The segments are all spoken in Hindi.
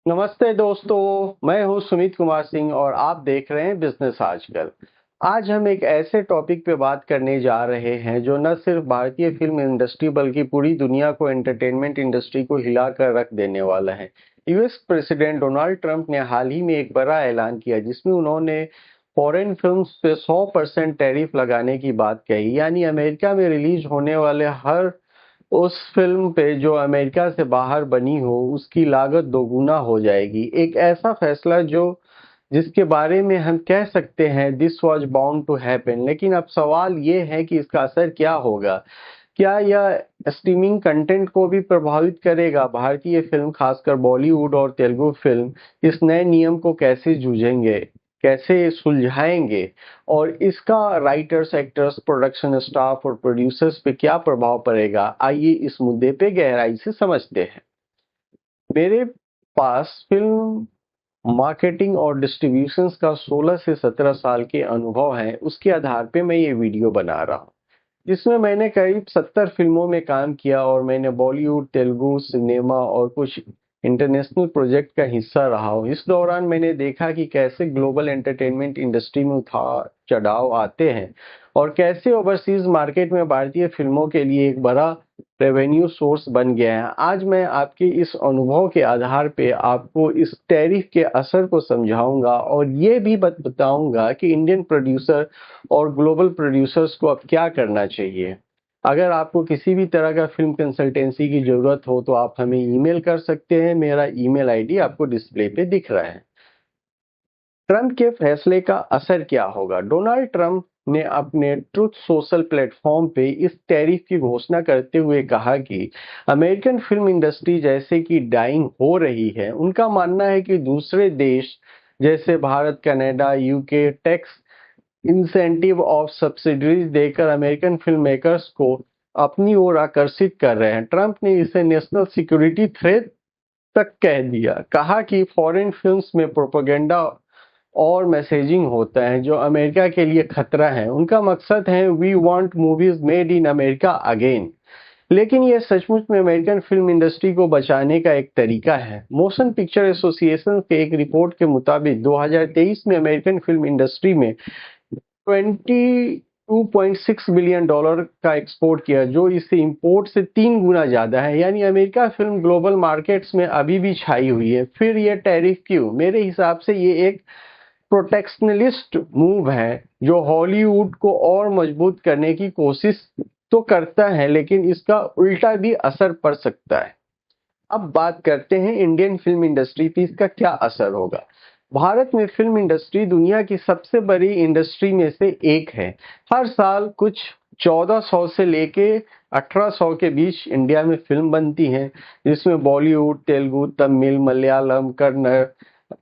नमस्ते दोस्तों, मैं हूं सुमित कुमार सिंह और आप देख रहे हैं बिजनेस आजकल। आज हम एक ऐसे टॉपिक पे बात करने जा रहे हैं जो न सिर्फ भारतीय फिल्म इंडस्ट्री बल्कि पूरी दुनिया को एंटरटेनमेंट इंडस्ट्री को हिलाकर रख देने वाला है। यूएस प्रेसिडेंट डोनाल्ड ट्रंप ने हाल ही में एक बड़ा ऐलान किया जिसमें उन्होंने फॉरेन फिल्म्स पे 100% टैरिफ लगाने की बात कही, यानी अमेरिका में रिलीज होने वाले हर उस फिल्म पे जो अमेरिका से बाहर बनी हो उसकी लागत दोगुना हो जाएगी। एक ऐसा फैसला जो जिसके बारे में हम कह सकते हैं this was bound to happen, लेकिन अब सवाल ये है कि इसका असर क्या होगा। क्या यह स्ट्रीमिंग कंटेंट को भी प्रभावित करेगा? भारतीय फिल्म, खासकर बॉलीवुड और तेलुगु फिल्म, इस नए नियम को कैसे जूझेंगे, कैसे सुलझाएंगे, और इसका राइटर्स, एक्टर्स, प्रोडक्शन स्टाफ और प्रोड्यूसर्स पे क्या प्रभाव पड़ेगा? आइए इस मुद्दे पे गहराई से समझते हैं। मेरे पास फिल्म मार्केटिंग और डिस्ट्रीब्यूशंस का 16 से 17 साल के अनुभव है। उसके आधार पे मैं ये वीडियो बना रहा हूँ जिसमें मैंने करीब 70 फिल्मों में काम किया और मैंने बॉलीवुड, तेलुगु सिनेमा और कुछ इंटरनेशनल प्रोजेक्ट का हिस्सा रहा हूँ। इस दौरान मैंने देखा कि कैसे ग्लोबल एंटरटेनमेंट इंडस्ट्री में उतार चढ़ाव आते हैं और कैसे ओवरसीज मार्केट में भारतीय फिल्मों के लिए एक बड़ा रेवेन्यू सोर्स बन गया है। आज मैं आपके इस अनुभव के आधार पे आपको इस टैरिफ के असर को समझाऊंगा और ये भी बताऊंगा कि इंडियन प्रोड्यूसर और ग्लोबल प्रोड्यूसर्स को अब क्या करना चाहिए। अगर आपको किसी भी तरह का फिल्म कंसल्टेंसी की जरूरत हो तो आप हमें ईमेल कर सकते हैं। मेरा ईमेल आईडी आपको डिस्प्ले पे दिख रहा है। ट्रंप के फैसले का असर क्या होगा? डोनाल्ड ट्रंप ने अपने ट्रुथ सोशल प्लेटफॉर्म पे इस टैरिफ की घोषणा करते हुए कहा कि अमेरिकन फिल्म इंडस्ट्री जैसे कि डाइंग हो रही है। उनका मानना है कि दूसरे देश जैसे Bharat, Canada, UK tax incentive और सब्सिडीज देकर अमेरिकन फिल्म मेकर्स को अपनी ओर आकर्षित कर रहे हैं। ट्रंप ने इसे नेशनल सिक्योरिटी थ्रेट तक कह दिया। कहा कि फॉरेन फिल्म्स में प्रोपेगेंडा और मैसेजिंग होता है जो अमेरिका के लिए खतरा है। उनका मकसद है we want movies made in America again. लेकिन यह सचमुच में अमेरिकन फिल्म इंडस्ट्री को बचाने का एक तरीका है? मोशन पिक्चर एसोसिएशन के एक रिपोर्ट के मुताबिक 2023 में अमेरिकन फिल्म इंडस्ट्री में 22.6 बिलियन डॉलर का एक्सपोर्ट किया, जो इससे इंपोर्ट से 3 गुना ज्यादा है। यानी अमेरिका फिल्म ग्लोबल मार्केट्स में अभी भी छाई हुई है। फिर ये टैरिफ क्यों? मेरे हिसाब से ये एक प्रोटेक्शनलिस्ट मूव है जो हॉलीवुड को और मजबूत करने की कोशिश तो करता है, लेकिन इसका उल्टा भी असर पड़ सकता है। अब बात करते हैं इंडियन फिल्म इंडस्ट्री पे इसका क्या असर होगा। भारत में फिल्म इंडस्ट्री दुनिया की सबसे बड़ी इंडस्ट्री में से एक है। हर साल कुछ 1400 से लेके 1800 के बीच इंडिया में फिल्म बनती हैं, जिसमें बॉलीवुड, तेलुगु, तमिल, मलयालम, कन्नड़,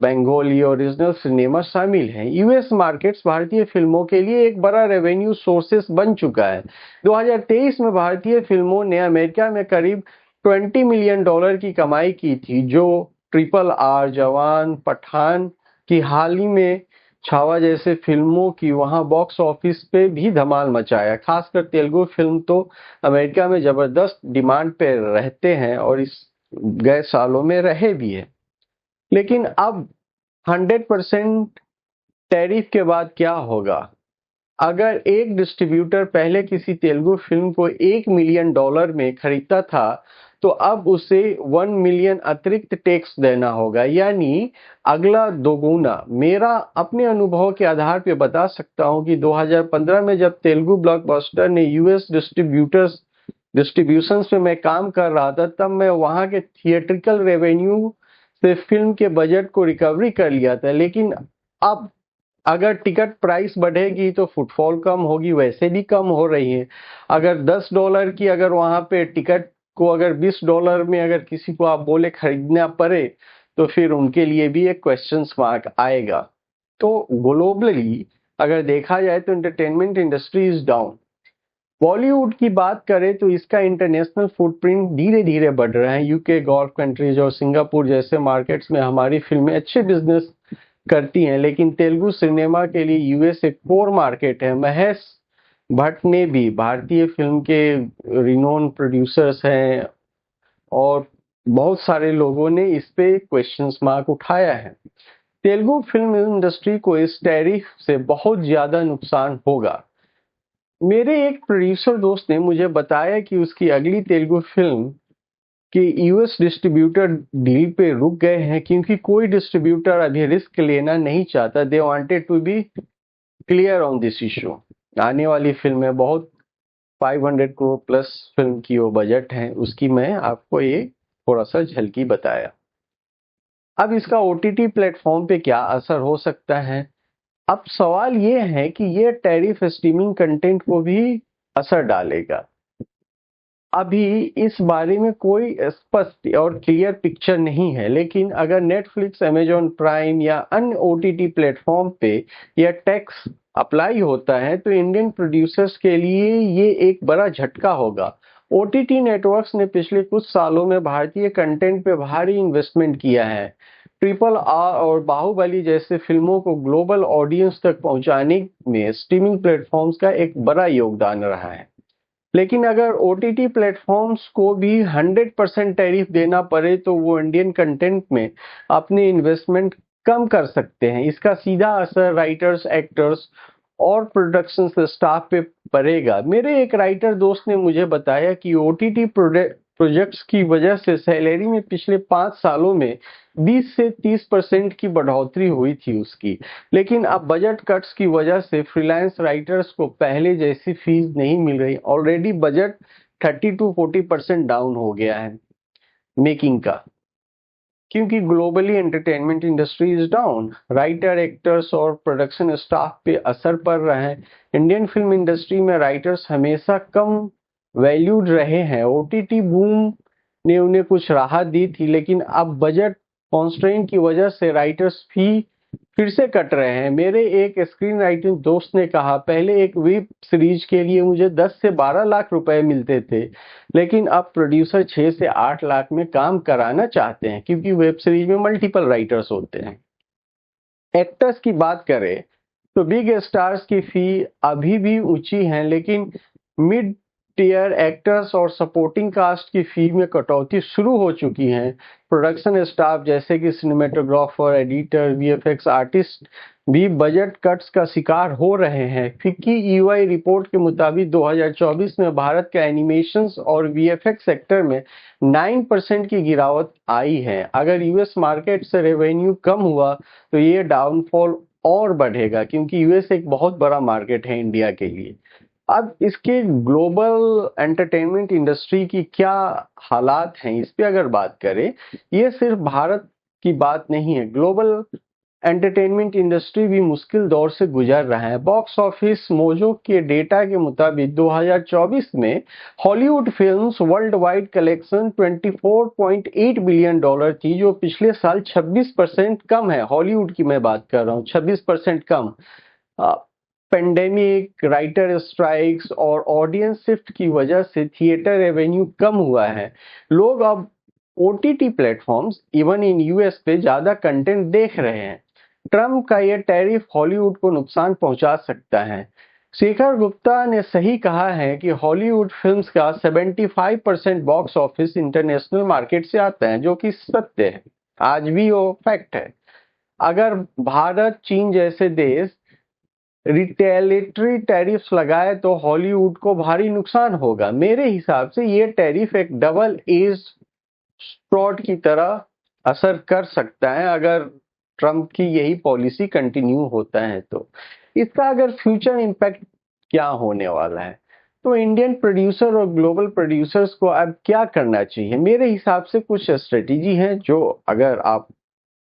बंगाली और रीजनल सिनेमा शामिल हैं। यूएस मार्केट्स भारतीय फिल्मों के लिए एक बड़ा रेवेन्यू सोर्सेस बन चुका है। 2023 में भारतीय फिल्मों ने अमेरिका में करीब 20 मिलियन डॉलर की कमाई की थी, जो ट्रिपल आर, जवान, पठान की हाल ही में छावा जैसे फिल्मों की वहां बॉक्स ऑफिस पे भी धमाल मचाया। खासकर तेलुगु फिल्म तो अमेरिका में जबरदस्त डिमांड पे रहते हैं और इस गए सालों में रहे भी है। लेकिन अब 100% टैरिफ के बाद क्या होगा? अगर एक डिस्ट्रीब्यूटर पहले किसी तेलुगु फिल्म को 1 मिलियन डॉलर में खरीदता था तो अब उसे 1 मिलियन अतिरिक्त टैक्स देना होगा, यानी अगला दोगुना। मेरा अपने अनुभव के आधार पर बता सकता हूं कि 2015 में जब तेलुगु ब्लॉकबस्टर ने यूएस डिस्ट्रीब्यूशन पे मैं काम कर रहा था, तब मैं वहां के थिएट्रिकल रेवेन्यू से फिल्म के बजट को रिकवरी कर लिया था। लेकिन अब अगर टिकट प्राइस बढ़ेगी तो फुटफॉल कम होगी, वैसे भी कम हो रही है। अगर $10 की अगर वहां पे टिकट को अगर $20 में अगर किसी को आप बोले खरीदना पड़े तो फिर उनके लिए भी एक क्वेश्चन मार्क आएगा। तो ग्लोबली अगर देखा जाए तो entertainment industry is down. Bollywood की बात करें तो इसका इंटरनेशनल फुटप्रिंट धीरे धीरे बढ़ रहा है। यूके, गल्फ कंट्रीज और सिंगापुर जैसे मार्केट्स में हमारी फिल्में अच्छे बिजनेस करती हैं, लेकिन तेलुगु सिनेमा के लिए यूएस एक कोर मार्केट है। महेश भट्ट ने भी भारतीय फिल्म के रिनोन प्रोड्यूसर्स हैं और बहुत सारे लोगों ने इस पे क्वेश्चंस मार्क उठाया है। तेलुगु फिल्म इंडस्ट्री को इस टैरिफ से बहुत ज्यादा नुकसान होगा। मेरे एक प्रोड्यूसर दोस्त ने मुझे बताया कि उसकी अगली तेलुगु फिल्म के यूएस डिस्ट्रीब्यूटर डील पे रुक गए हैं क्योंकि कोई डिस्ट्रीब्यूटर अभी रिस्क लेना नहीं चाहता। They wanted to be clear on this issue. आने वाली फिल्म में बहुत 500 करोड़ प्लस फिल्म की वो बजट है, उसकी मैं आपको ये थोड़ा सा झलकी बताया। अब इसका ओटीटी प्लेटफॉर्म पे क्या असर हो सकता है? अब सवाल ये है कि ये टैरिफ स्ट्रीमिंग कंटेंट को भी असर डालेगा। अभी इस बारे में कोई स्पष्ट और क्लियर पिक्चर नहीं है, लेकिन अगर नेटफ्लिक्स, अमेजॉन प्राइम या अन्य ओटीटी प्लेटफॉर्म पे यह टैक्स अप्लाई होता है तो इंडियन प्रोड्यूसर्स के लिए ये एक बड़ा झटका होगा। ओटीटी नेटवर्क्स ने पिछले कुछ सालों में भारतीय कंटेंट पे भारी इन्वेस्टमेंट किया है। ट्रिपल आर और बाहुबली जैसे फिल्मों को ग्लोबल ऑडियंस तक पहुंचाने में स्ट्रीमिंग प्लेटफॉर्म्स का एक बड़ा योगदान रहा है। लेकिन अगर ओटीटी प्लेटफॉर्म्स को भी 100% टैरिफ देना पड़े तो वो इंडियन कंटेंट में अपने इन्वेस्टमेंट कम कर सकते हैं। इसका सीधा असर राइटर्स, एक्टर्स और प्रोडक्शन स्टाफ पे पड़ेगा। मेरे एक राइटर दोस्त ने मुझे बताया कि ओटीटी प्रोजेक्ट्स की वजह से सैलरी में पिछले 5 सालों में 20 से 30% की बढ़ोतरी हुई थी उसकी, लेकिन अब बजट कट्स की वजह से फ्रीलांस राइटर्स को पहले जैसी फीस नहीं मिल रही। ऑलरेडी बजट 30 to 40% डाउन हो गया है मेकिंग का, क्योंकि globally entertainment industry is down. Writer, actors और प्रोडक्शन स्टाफ पे असर पड़ रहा है। इंडियन फिल्म इंडस्ट्री में राइटर्स हमेशा कम वैल्यूड रहे हैं। ओटीटी बूम ने उन्हें कुछ राहत दी थी, लेकिन अब बजट कॉन्स्ट्रेंट की वजह से राइटर्स फी फिर से कट रहे हैं। मेरे एक स्क्रीन राइटिंग दोस्त ने कहा, पहले एक वेब सीरीज के लिए मुझे 10 से 12 लाख रुपए मिलते थे, लेकिन अब प्रोड्यूसर 6 से 8 लाख में काम कराना चाहते हैं क्योंकि वेब सीरीज में मल्टीपल राइटर्स होते हैं। एक्टर्स की बात करें तो बिग स्टार्स की फी अभी भी ऊंची है, लेकिन मिड टियर एक्टर्स और सपोर्टिंग कास्ट की फी में कटौती शुरू हो चुकी है। प्रोडक्शन स्टाफ जैसे कि सिनेमेटोग्राफर, एडिटर, वीएफएक्स आर्टिस्ट भी बजट कट्स का शिकार हो रहे हैं। फिक्की ईवाई रिपोर्ट के मुताबिक 2024 में भारत के एनिमेशंस और वीएफएक्स सेक्टर में 9% की गिरावट आई है। अगर यूएस मार्केट से रेवेन्यू कम हुआ तो ये डाउनफॉल और बढ़ेगा, क्योंकि यूएस एक बहुत बड़ा मार्केट है इंडिया के लिए। अब इसके ग्लोबल एंटरटेनमेंट इंडस्ट्री की क्या हालात हैं, इस पे अगर बात करें, ये सिर्फ भारत की बात नहीं है। ग्लोबल एंटरटेनमेंट इंडस्ट्री भी मुश्किल दौर से गुजर रहा है। बॉक्स ऑफिस मोजो के डेटा के मुताबिक 2024 में Hollywood films world wide collection 24.8 billion dollar थी, जो पिछले साल 26% कम है। हॉलीवुड की मैं बात कर रहा हूँ, 26% कम। पेंडेमिक, राइटर स्ट्राइक्स और ऑडियंस शिफ्ट की वजह से थिएटर रेवेन्यू कम हुआ है। लोग अब OTT platforms, even in US पे ज्यादा कंटेंट देख रहे हैं। ट्रम्प का यह टैरिफ हॉलीवुड को नुकसान पहुंचा सकता है। शेखर गुप्ता ने सही कहा है कि हॉलीवुड फिल्म्स का 75% बॉक्स ऑफिस इंटरनेशनल मार्केट से आता है, जो कि सत्य है, आज भी वो फैक्ट है। अगर भारत, चीन जैसे देश रिटेलिटरी टैरिफ्स लगाए तो हॉलीवुड को भारी नुकसान होगा। मेरे हिसाब से ये टैरिफ एक डबल एज स्वर्ड की तरह असर कर सकता है अगर ट्रम्प की यही पॉलिसी कंटिन्यू होता है तो। इसका अगर फ्यूचर इम्पैक्ट क्या होने वाला है, तो इंडियन प्रोड्यूसर और ग्लोबल प्रोड्यूसर्स को अब क्या करना चाहिए? मेरे हिसाब से कुछ स्ट्रेटेजी है जो अगर आप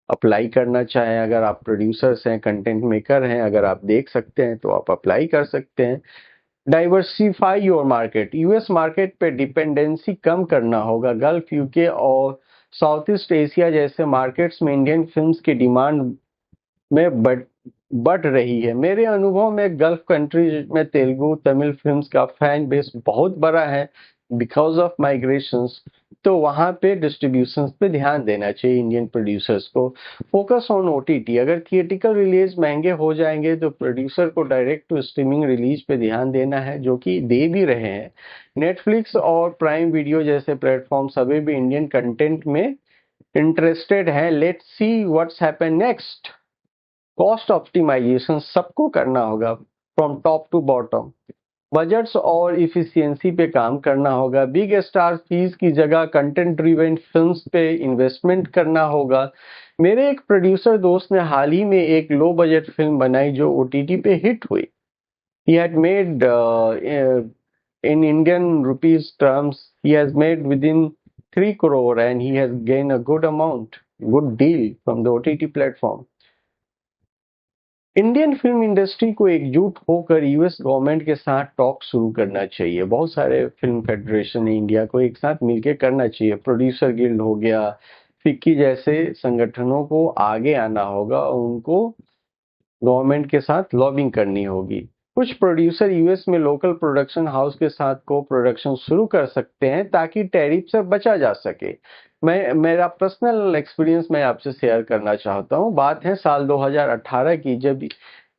अप्लाई करना चाहें, अगर आप प्रोड्यूसर्स हैं, कंटेंट मेकर हैं, अगर आप देख सकते हैं तो आप अप्लाई कर सकते हैं। Diversify your market, US market पे डिपेंडेंसी कम करना होगा। गल्फ, यूके और साउथ ईस्ट एशिया जैसे मार्केट्स में इंडियन फिल्म्स की डिमांड में बढ़ रही है। मेरे अनुभव में गल्फ कंट्रीज में तेलुगु, तमिल फिल्म्स का फैन बेस बहुत बड़ा है। बिकॉज ऑफ माइग्रेशंस, तो वहाँ पे डिस्ट्रीब्यूशंस पे ध्यान देना चाहिए इंडियन प्रोड्यूसर्स को। Focus on OTT. अगर थिएटिकल रिलीज महंगे हो जाएंगे तो प्रोड्यूसर को डायरेक्ट टू स्ट्रीमिंग रिलीज पे ध्यान देना है, जो कि दे भी रहे हैं। नेटफ्लिक्स और प्राइम वीडियो जैसे प्लेटफॉर्म सभी भी इंडियन कंटेंट में इंटरेस्टेड है। Let's see what's happen next. Cost optimization सबको करना होगा from top to bottom. Budgets और इफिशियंसी पे काम करना होगा। बिग स्टार फीस की जगह कंटेंट ड्रिवन फिल्म्स पे इन्वेस्टमेंट करना होगा। मेरे एक प्रोड्यूसर दोस्त ने हाल ही में एक लो बजट फिल्म बनाई जो ओटीटी पे हिट हुई। He had made in Indian rupees terms, he has made within 3 crore and he has gained a good amount, good deal from the OTT platform. Indian film industry को एकजुट होकर यूएस गवर्नमेंट के साथ टॉक शुरू करना चाहिए। बहुत सारे फिल्म फेडरेशन है इंडिया को एक साथ मिलकर करना चाहिए। प्रोड्यूसर गिल्ड हो गया, फिक्की जैसे संगठनों को आगे आना होगा और उनको गवर्नमेंट के साथ लॉबिंग करनी होगी। कुछ प्रोड्यूसर यूएस में लोकल प्रोडक्शन हाउस के साथ को प्रोडक्शन शुरू कर सकते हैं ताकि टैरिफ से बचा जा सके। मेरा पर्सनल एक्सपीरियंस मैं आपसे शेयर करना चाहता हूँ। बात है साल 2018 की, जब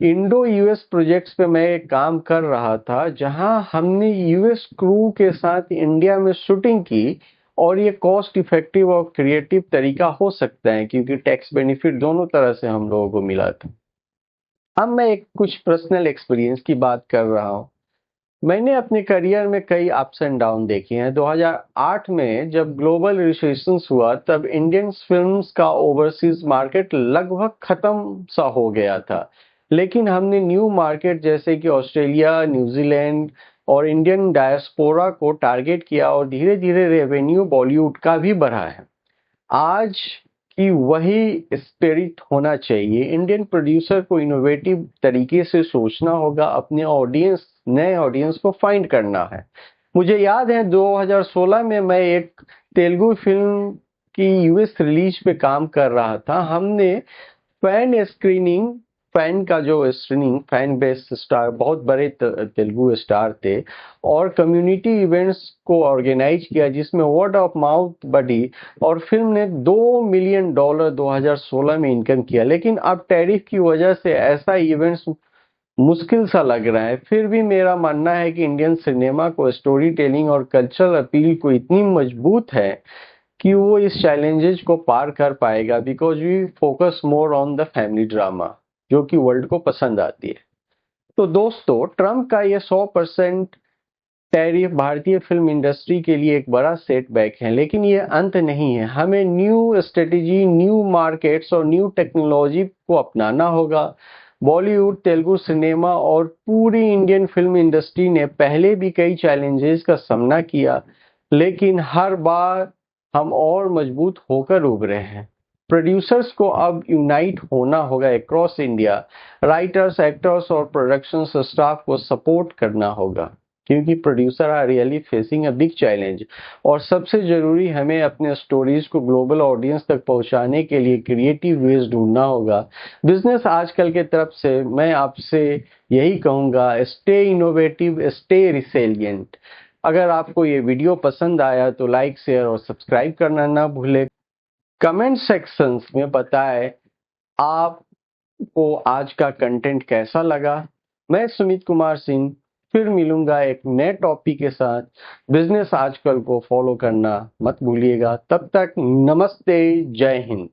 इंडो यूएस प्रोजेक्ट्स पे मैं काम कर रहा था, जहां हमने यूएस क्रू के साथ इंडिया में शूटिंग की। और ये कॉस्ट इफेक्टिव और क्रिएटिव तरीका हो सकता है क्योंकि टैक्स बेनिफिट दोनों तरह से हम लोगों को मिला था। अब मैं एक कुछ पर्सनल एक्सपीरियंस की बात कर रहा हूँ। मैंने अपने करियर में कई अप्स एंड डाउन देखे हैं। 2008 में जब ग्लोबल रिसेशन हुआ तब इंडियन फिल्म्स का ओवरसीज मार्केट लगभग खत्म सा हो गया था। लेकिन हमने न्यू मार्केट जैसे कि ऑस्ट्रेलिया, न्यूजीलैंड और इंडियन डायस्पोरा को टारगेट किया और धीरे धीरे रेवेन्यू बॉलीवुड का भी बढ़ा है। आज की वही स्पिरिट होना चाहिए। इंडियन प्रोड्यूसर को इनोवेटिव तरीके से सोचना होगा, अपने ऑडियंस, नए ऑडियंस को फाइंड करना है। मुझे याद है 2016 में मैं एक तेलुगु फिल्म की यूएस रिलीज पे काम कर रहा था। हमने फैन स्क्रीनिंग, फैन का जो स्क्रीनिंग, फैन बेस स्टार, बहुत बड़े तेलुगु स्टार थे, और कम्युनिटी इवेंट्स को ऑर्गेनाइज किया जिसमें वर्ड ऑफ माउथ बढ़ी और फिल्म ने $2 मिलियन 2016 में इनकम किया। लेकिन अब टैरिफ की वजह से ऐसा इवेंट्स मुश्किल सा लग रहा है। फिर भी मेरा मानना है कि इंडियन सिनेमा को स्टोरी टेलिंग और कल्चरल अपील को इतनी मजबूत है कि वो इस चैलेंजेस को पार कर पाएगा, because we focus more on the family drama जो कि वर्ल्ड को पसंद आती है। तो दोस्तों, ट्रम्प का ये 100% टैरिफ भारतीय फिल्म इंडस्ट्री के लिए एक बड़ा सेटबैक है, लेकिन ये अंत नहीं है। हमें न्यू स्ट्रेटेजी, न्यू मार्केट्स और न्यू टेक्नोलॉजी को अपनाना होगा। बॉलीवुड, तेलुगु सिनेमा और पूरी इंडियन फिल्म इंडस्ट्री ने पहले भी कई चैलेंजेस का सामना किया, लेकिन हर बार हम और मजबूत होकर उभरे हैं। प्रोड्यूसर्स को अब यूनाइट होना होगा अक्रॉस इंडिया। राइटर्स, एक्टर्स और प्रोडक्शन स्टाफ को सपोर्ट करना होगा क्योंकि producer are really facing a big challenge. और सबसे जरूरी, हमें अपने स्टोरीज को ग्लोबल ऑडियंस तक पहुंचाने के लिए क्रिएटिव वेज ढूंढना होगा। बिजनेस आजकल के तरफ से मैं आपसे यही कहूंगा, स्टे इनोवेटिव, स्टे रिसिलिएंट। अगर आपको ये वीडियो पसंद आया तो लाइक, शेयर और सब्सक्राइब करना ना भूलें। कमेंट सेक्शंस में बताएं आपको आज का कंटेंट कैसा लगा। मैं सुमित कुमार सिंह फिर मिलूंगा एक नए टॉपिक के साथ। बिजनेस आजकल को फॉलो करना मत भूलिएगा। तब तक नमस्ते, जय हिंद।